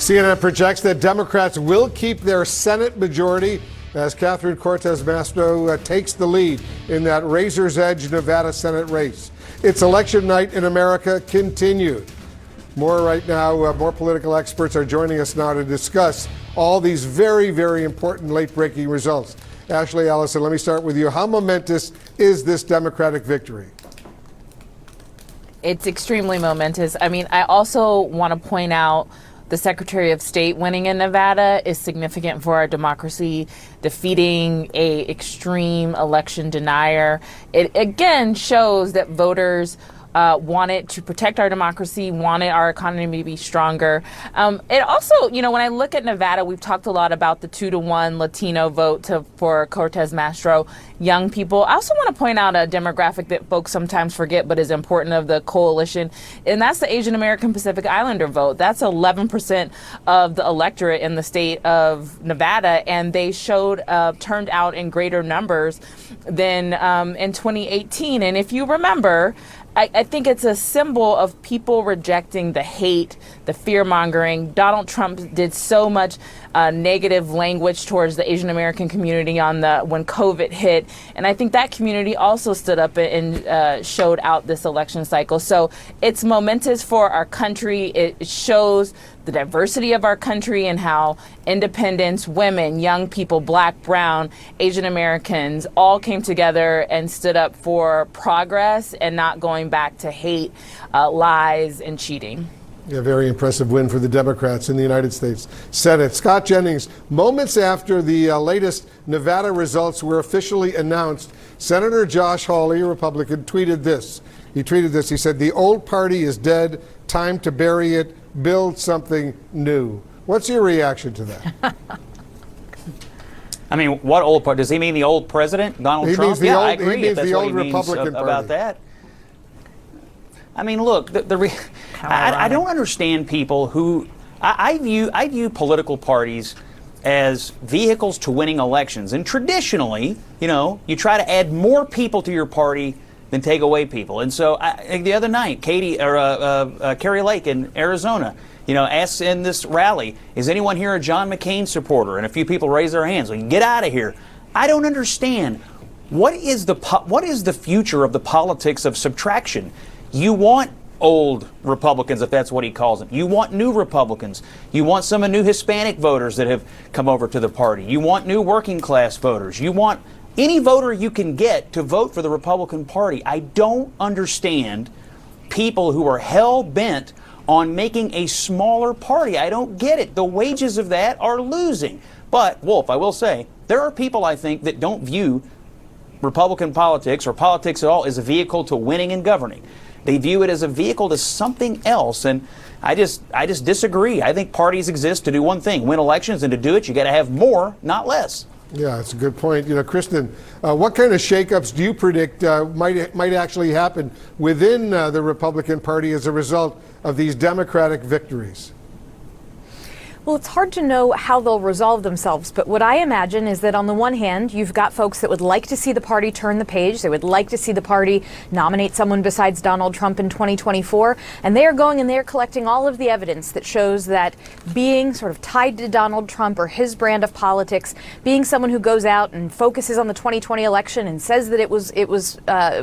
CNN projects that Democrats will keep their Senate majority as Catherine Cortez Masto takes the lead in that razor's edge Nevada Senate race. It's election night in America continued. More right now, more political experts are joining us now to discuss all these very, very important late-breaking results. Ashley Allison, let me start with you. How momentous is this Democratic victory? It's extremely momentous. I mean, I also want to point out the Secretary of State winning in Nevada is significant for our democracy, defeating a extreme election denier. It again shows that voters wanted to protect our democracy, wanted our economy to be stronger. It also, you know, when I look at Nevada, we've talked a lot about the 2-to-1 Latino vote for Cortez Masto, young people. I also want to point out a demographic that folks sometimes forget but is important of the coalition, and that's the Asian American Pacific Islander vote. That's 11% of the electorate in the state of Nevada, and they turned out in greater numbers than in 2018. And if you remember, I think it's a symbol of people rejecting the hate, the fear-mongering. Donald Trump did so much negative language towards the Asian American community when COVID hit. And I think that community also stood up and showed out this election cycle. So it's momentous for our country. It shows the diversity of our country and how independents, women, young people, Black, brown, Asian Americans all came together and stood up for progress and not going back to hate, lies, and cheating. A very impressive win for the Democrats in the United States Senate. Scott Jennings, moments after the latest Nevada results were officially announced, Senator Josh Hawley, a Republican, tweeted this. He said, "The old party is dead. Time to bury it. Build something new." What's your reaction to that? I mean, what old party? Does he mean the old president, Donald Trump? Yeah, I agree. He means that's the what old he means Republican about Party. that. I mean, look, I don't understand people who I view political parties as vehicles to winning elections, and traditionally, you know, you try to add more people to your party than take away people. And so the other night, Carrie Lake in Arizona, you know, asks in this rally, "Is anyone here a John McCain supporter?" And a few people raise their hands. Like, get out of here. I don't understand. What is the future of the politics of subtraction? You want old Republicans, if that's what he calls them. You want new Republicans. You want some of new Hispanic voters that have come over to the party. You want new working class voters. You want any voter you can get to vote for the Republican Party. I don't understand people who are hell-bent on making a smaller party. I don't get it. The wages of that are losing. But, Wolf, I will say, there are people, I think, that don't view Republican politics or politics at all as a vehicle to winning and governing. They view it as a vehicle to something else, and I just disagree. I think parties exist to do one thing: win elections, and to do it, you got to have more, not less. Yeah, that's a good point. You know, Kristen, what kind of shakeups do you predict might actually happen within the Republican Party as a result of these Democratic victories? Well, it's hard to know how they'll resolve themselves, but what I imagine is that on the one hand, you've got folks that would like to see the party turn the page. They would like to see the party nominate someone besides Donald Trump in 2024, and they are going and they're collecting all of the evidence that shows that being sort of tied to Donald Trump or his brand of politics, being someone who goes out and focuses on the 2020 election and says that it was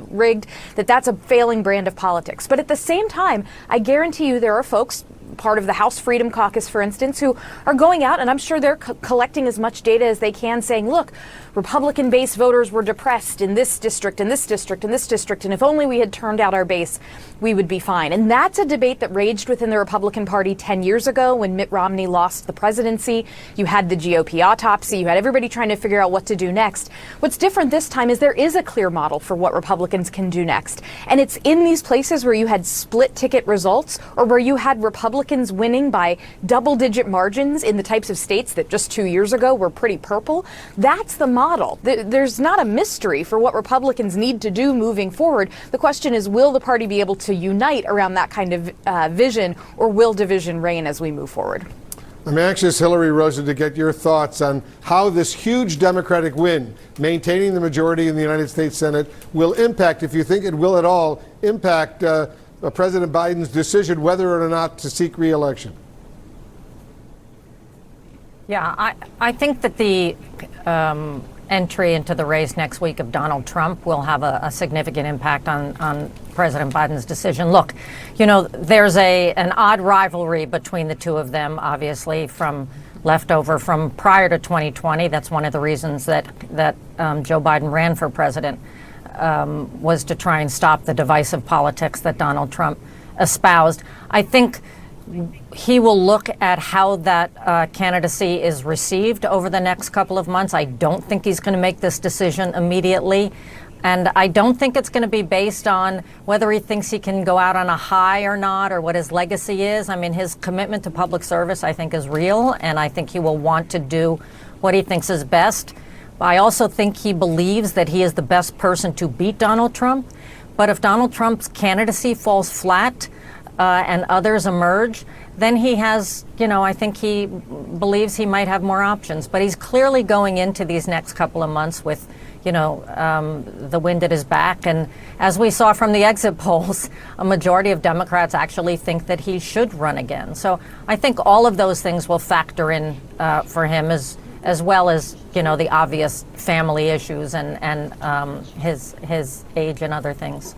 rigged, that's a failing brand of politics. But at the same time, I guarantee you there are folks, part of the House Freedom Caucus, for instance, who are going out, and I'm sure they're collecting as much data as they can, saying, look, Republican base voters were depressed in this district, in this district, in this district, and if only we had turned out our base, we would be fine. And that's a debate that raged within the Republican Party 10 years ago when Mitt Romney lost the presidency. You had the GOP autopsy. You had everybody trying to figure out what to do next. What's different this time is there is a clear model for what Republicans can do next. And it's in these places where you had split ticket results or where you had Republicans winning by double-digit margins in the types of states that just 2 years ago were pretty purple. That's the model. There's not a mystery for what Republicans need to do moving forward. The question is, will the party be able to unite around that kind of vision, or will division reign as we move forward? I'm anxious, Hillary Rosen, to get your thoughts on how this huge Democratic win, maintaining the majority in the United States Senate, will impact, if you think it will at all, impact President Biden's decision whether or not to seek re-election. Yeah, I think that the entry into the race next week of Donald Trump will have a significant impact on President Biden's decision. Look, you know, there's an odd rivalry between the two of them, obviously, from leftover from prior to 2020. That's one of the reasons that Joe Biden ran for president, was to try and stop the divisive politics that Donald Trump espoused. I think he will look at how that candidacy is received over the next couple of months. I don't think he's going to make this decision immediately. And I don't think it's going to be based on whether he thinks he can go out on a high or not, or what his legacy is. I mean, his commitment to public service, I think, is real, and I think he will want to do what he thinks is best. I also think he believes that he is the best person to beat Donald Trump. But if Donald Trump's candidacy falls flat and others emerge, then he has, you know, I think he believes he might have more options. But he's clearly going into these next couple of months with, you know, the wind at his back. And as we saw from the exit polls, a majority of Democrats actually think that he should run again. So I think all of those things will factor in for him, as well as, you know, the obvious family issues and his age and other things.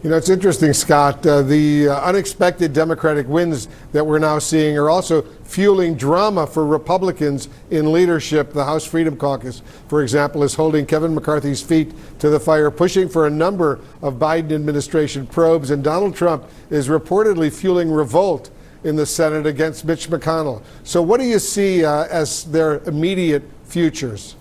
You know, it's interesting, Scott. The unexpected Democratic wins that we're now seeing are also fueling drama for Republicans in leadership. The House Freedom Caucus, for example, is holding Kevin McCarthy's feet to the fire, pushing for a number of Biden administration probes. And Donald Trump is reportedly fueling revolt in the Senate against Mitch McConnell. So what do you see as their immediate futures?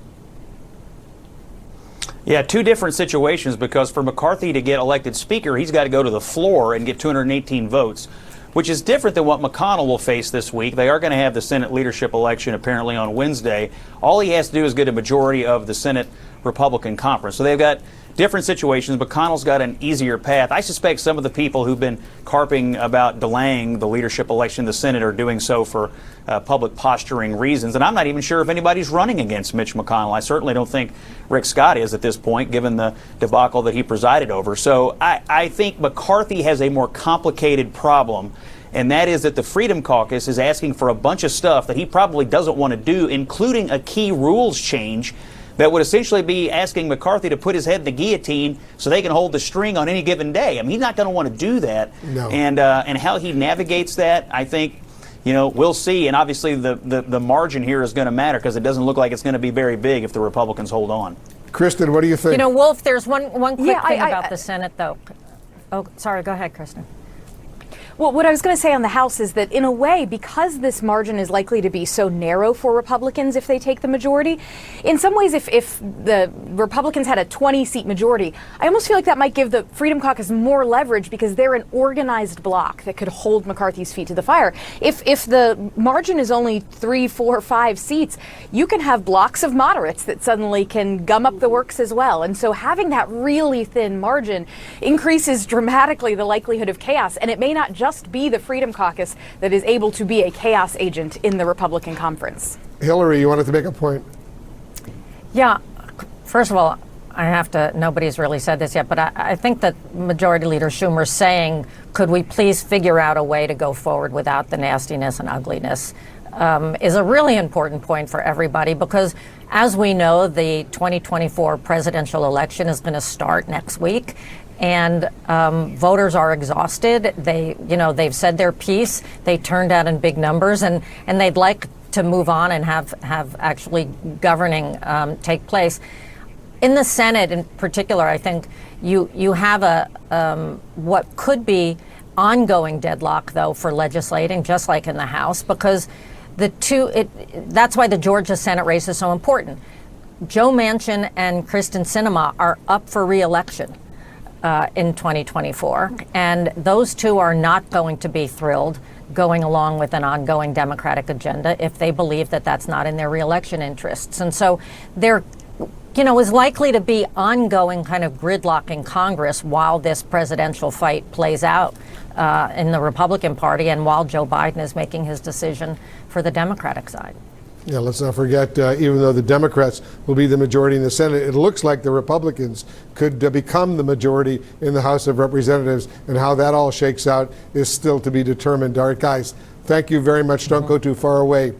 Yeah, two different situations, because for McCarthy to get elected Speaker, he's got to go to the floor and get 218 votes, which is different than what McConnell will face this week. They are going to have the Senate leadership election apparently on Wednesday. All he has to do is get a majority of the Senate Republican conference. So they've got different situations. McConnell's got an easier path. I suspect some of the people who've been carping about delaying the leadership election in the Senate are doing so for public posturing reasons. And I'm not even sure if anybody's running against Mitch McConnell. I certainly don't think Rick Scott is at this point, given the debacle that he presided over. So I think McCarthy has a more complicated problem, and that is that the Freedom Caucus is asking for a bunch of stuff that he probably doesn't want to do, including a key rules change that would essentially be asking McCarthy to put his head in the guillotine so they can hold the string on any given day. I mean, he's not going to want to do that. No. And how he navigates that, I think, you know, we'll see. And obviously the margin here is going to matter, because it doesn't look like it's going to be very big if the Republicans hold on. Kristen, what do you think? You know, Wolf, there's one quick thing about the Senate, though. Oh, sorry, go ahead, Kristen. Well, what I was going to say on the House is that, in a way, because this margin is likely to be so narrow for Republicans if they take the majority, in some ways, if the Republicans had a 20-seat majority, I almost feel like that might give the Freedom Caucus more leverage, because they're an organized bloc that could hold McCarthy's feet to the fire. If the margin is only 3, 4, 5 seats, you can have blocks of moderates that suddenly can gum up the works as well. And so having that really thin margin increases dramatically the likelihood of chaos, and it may not just be the Freedom Caucus that is able to be a chaos agent in the Republican conference. Hillary, you wanted to make a point. Yeah, first of all, I have to, nobody's really said this yet, but I think that Majority Leader Schumer saying, could we please figure out a way to go forward without the nastiness and ugliness, is a really important point for everybody, because as we know, the 2024 presidential election is going to start next week. And voters are exhausted. They've said their piece. They turned out in big numbers, and they'd like to move on and have actually governing take place. In the Senate, in particular, I think you have a what could be ongoing deadlock, though, for legislating, just like in the House, because that's why the Georgia Senate race is so important. Joe Manchin and Kristen Sinema are up for re-election in 2024, and those two are not going to be thrilled going along with an ongoing Democratic agenda if they believe that that's not in their reelection interests. And so there, is likely to be ongoing kind of gridlock in Congress while this presidential fight plays out in the Republican Party, and while Joe Biden is making his decision for the Democratic side. Yeah, let's not forget, even though the Democrats will be the majority in the Senate, it looks like the Republicans could become the majority in the House of Representatives, and how that all shakes out is still to be determined. All right, guys, thank you very much. Don't go too far away.